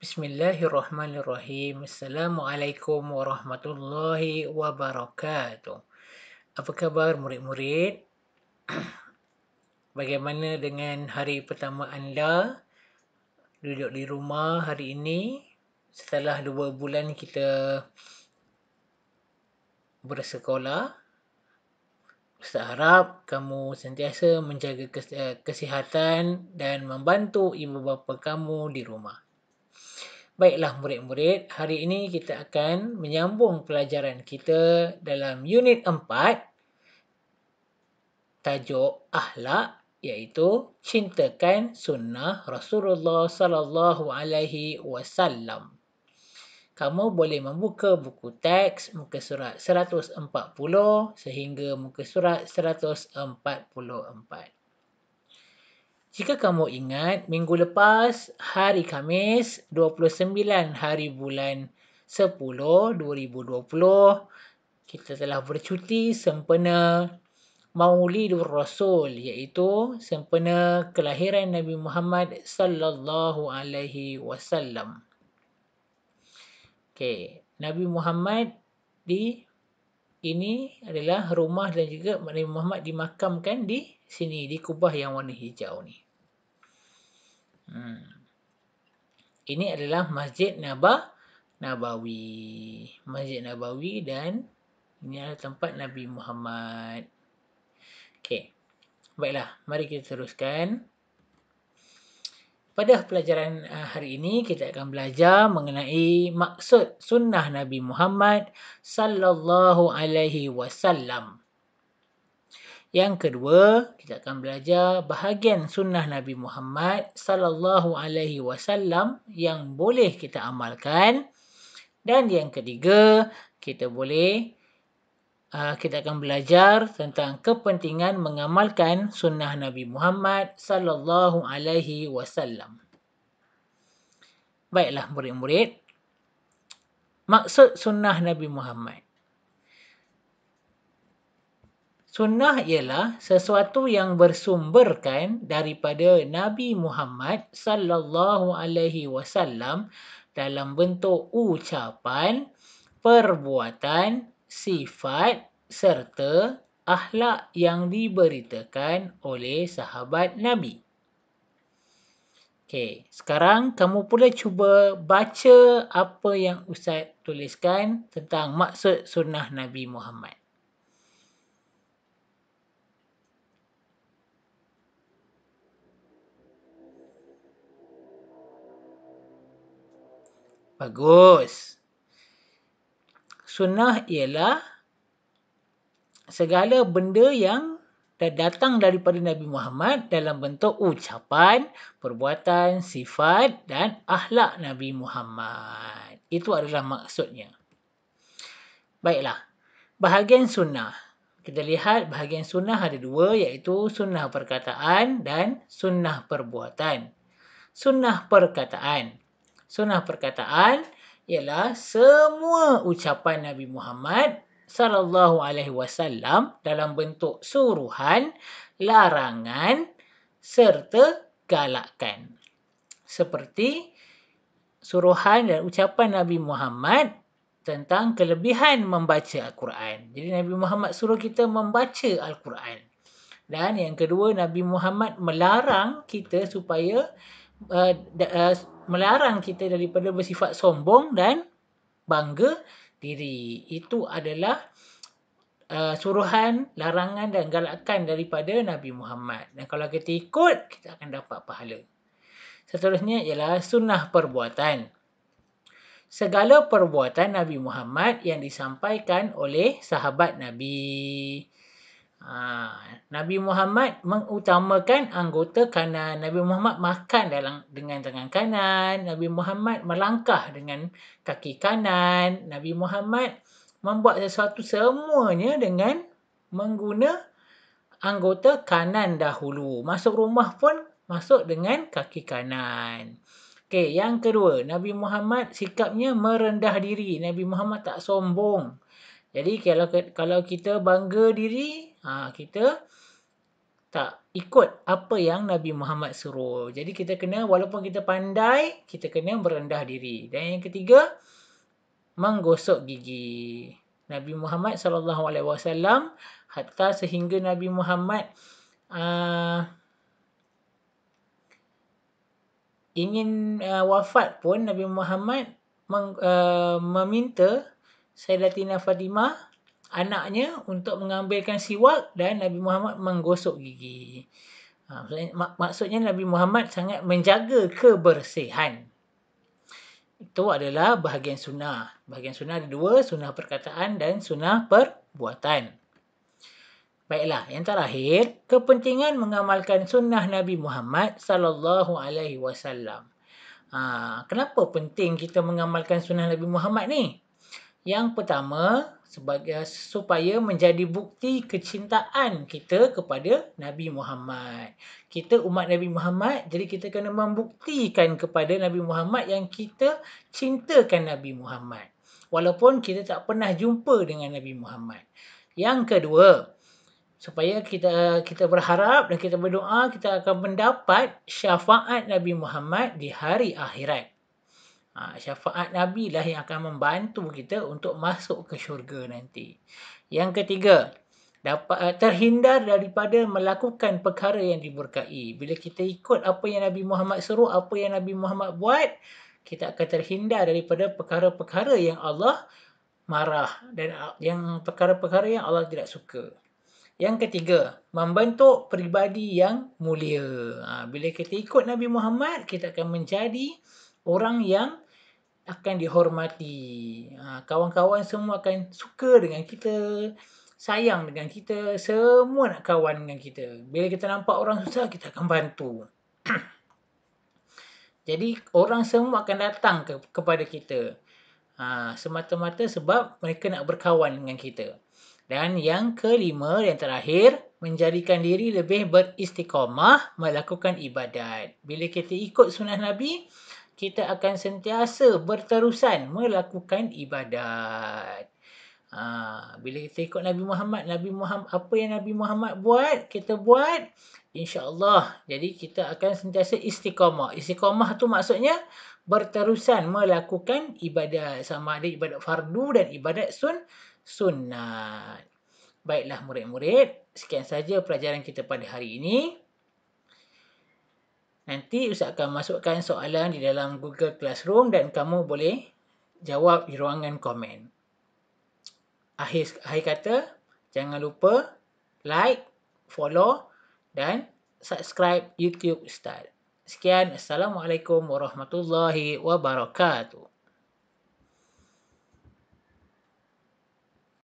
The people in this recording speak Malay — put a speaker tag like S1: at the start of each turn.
S1: Bismillahirrahmanirrahim. Assalamualaikum warahmatullahi wabarakatuh. Apa khabar murid-murid? Bagaimana dengan hari pertama anda duduk di rumah hari ini setelah 2 bulan kita bersekolah? Ustaz harap kamu sentiasa menjaga kesihatan dan membantu ibu bapa kamu di rumah. Baiklah murid-murid, hari ini kita akan menyambung pelajaran kita dalam unit 4, tajuk akhlak, iaitu cintakan sunnah Rasulullah sallallahu alaihi wasallam. Kamu boleh membuka buku teks muka surat 140 sehingga muka surat 144. Jika kamu ingat, minggu lepas, hari Khamis, 29 hari bulan 10, 2020, kita telah bercuti sempena Maulidur Rasul, iaitu sempena kelahiran Nabi Muhammad sallallahu alaihi wasallam. Okey, Nabi Muhammad ini adalah rumah dan juga Nabi Muhammad dimakamkan di sini, di kubah yang warna hijau ni. Ini adalah Masjid Nabawi. Masjid Nabawi dan ini adalah tempat Nabi Muhammad. Okey. Baiklah, mari kita teruskan. Pada pelajaran hari ini kita akan belajar mengenai maksud sunnah Nabi Muhammad sallallahu alaihi wasallam. Yang kedua, kita akan belajar bahagian sunnah Nabi Muhammad sallallahu alaihi wasallam yang boleh kita amalkan. Dan yang ketiga, kita akan belajar tentang kepentingan mengamalkan sunnah Nabi Muhammad sallallahu alaihi wasallam. Baiklah murid-murid, maksud sunnah Nabi Muhammad. Sunnah ialah sesuatu yang bersumberkan daripada Nabi Muhammad sallallahu alaihi wasallam dalam bentuk ucapan, perbuatan, sifat serta akhlak yang diberitakan oleh sahabat Nabi. Okey, sekarang kamu pula cuba baca apa yang Ustaz tuliskan tentang maksud sunnah Nabi Muhammad. Bagus. Sunnah ialah segala benda yang datang daripada Nabi Muhammad dalam bentuk ucapan, perbuatan, sifat dan akhlak Nabi Muhammad. Itu adalah maksudnya. Baiklah. Bahagian sunnah. Kita lihat bahagian sunnah ada dua, iaitu sunnah perkataan dan sunnah perbuatan. Sunnah perkataan. Sunnah perkataan ialah semua ucapan Nabi Muhammad sallallahu alaihi wasallam dalam bentuk suruhan, larangan serta galakan. Seperti suruhan dan ucapan Nabi Muhammad tentang kelebihan membaca Al-Quran. Jadi Nabi Muhammad suruh kita membaca Al-Quran. Dan yang kedua, Nabi Muhammad melarang kita supaya melarang kita daripada bersifat sombong dan bangga diri. Itu adalah suruhan, larangan dan galakan daripada Nabi Muhammad. Dan kalau kita ikut, kita akan dapat pahala. Seterusnya ialah sunnah perbuatan. Segala perbuatan Nabi Muhammad yang disampaikan oleh sahabat Nabi. Nabi Muhammad mengutamakan anggota kanan. Nabi Muhammad makan dengan tangan kanan. Nabi Muhammad melangkah dengan kaki kanan. Nabi Muhammad membuat sesuatu semuanya dengan mengguna anggota kanan dahulu. Masuk rumah pun masuk dengan kaki kanan. Okey, yang kedua, Nabi Muhammad sikapnya merendah diri. Nabi Muhammad tak sombong. Jadi kalau kita bangga diri, kita Tak, ikut apa yang Nabi Muhammad suruh. Jadi kita kena, walaupun kita pandai, kita kena merendah diri. Dan yang ketiga, menggosok gigi. Nabi Muhammad SAW, hatta sehingga Nabi Muhammad ingin wafat pun, Nabi Muhammad meminta Sayyidatina Fatimah, anaknya, untuk mengambilkan siwak dan Nabi Muhammad menggosok gigi. Maksudnya Nabi Muhammad sangat menjaga kebersihan. Itu adalah bahagian sunnah. Bahagian sunnah ada dua, sunnah perkataan dan sunnah perbuatan. Baiklah, yang terakhir, kepentingan mengamalkan sunnah Nabi Muhammad sallallahu alaihi wasallam. Kenapa penting kita mengamalkan sunnah Nabi Muhammad ni? Yang pertama, supaya menjadi bukti kecintaan kita kepada Nabi Muhammad. Kita umat Nabi Muhammad, jadi kita kena membuktikan kepada Nabi Muhammad yang kita cintakan Nabi Muhammad. Walaupun kita tak pernah jumpa dengan Nabi Muhammad. Yang kedua, supaya kita berharap dan kita berdoa kita akan mendapat syafaat Nabi Muhammad di hari akhirat. Syafaat Nabi lah yang akan membantu kita untuk masuk ke syurga nanti. Yang ketiga, dapat terhindar daripada melakukan perkara yang dimurkai. Bila kita ikut apa yang Nabi Muhammad suruh, apa yang Nabi Muhammad buat, kita akan terhindar daripada perkara-perkara yang Allah marah dan yang perkara-perkara yang Allah tidak suka. Yang ketiga, membentuk peribadi yang mulia. Bila kita ikut Nabi Muhammad, kita akan menjadi orang yang akan dihormati. Kawan-kawan semua akan suka dengan kita, sayang dengan kita, semua nak kawan dengan kita. Bila kita nampak orang susah, kita akan bantu. Jadi orang semua akan datang kepada kita. Semata-mata sebab mereka nak berkawan dengan kita. Dan yang kelima, yang terakhir, menjadikan diri lebih beristiqamah melakukan ibadat. Bila kita ikut sunnah Nabi, kita akan sentiasa berterusan melakukan ibadat. Bila kita ikut Nabi Muhammad, apa yang Nabi Muhammad buat, kita buat, insya-Allah. Jadi kita akan sentiasa istiqamah. Istiqamah tu maksudnya berterusan melakukan ibadat, sama ada ibadat fardu dan ibadat sunnat. Baiklah murid-murid, sekian saja pelajaran kita pada hari ini. Nanti Ustaz akan masukkan soalan di dalam Google Classroom dan kamu boleh jawab di ruangan komen. Akhir kata, jangan lupa like, follow dan subscribe YouTube Ustaz. Sekian, Assalamualaikum warahmatullahi wabarakatuh.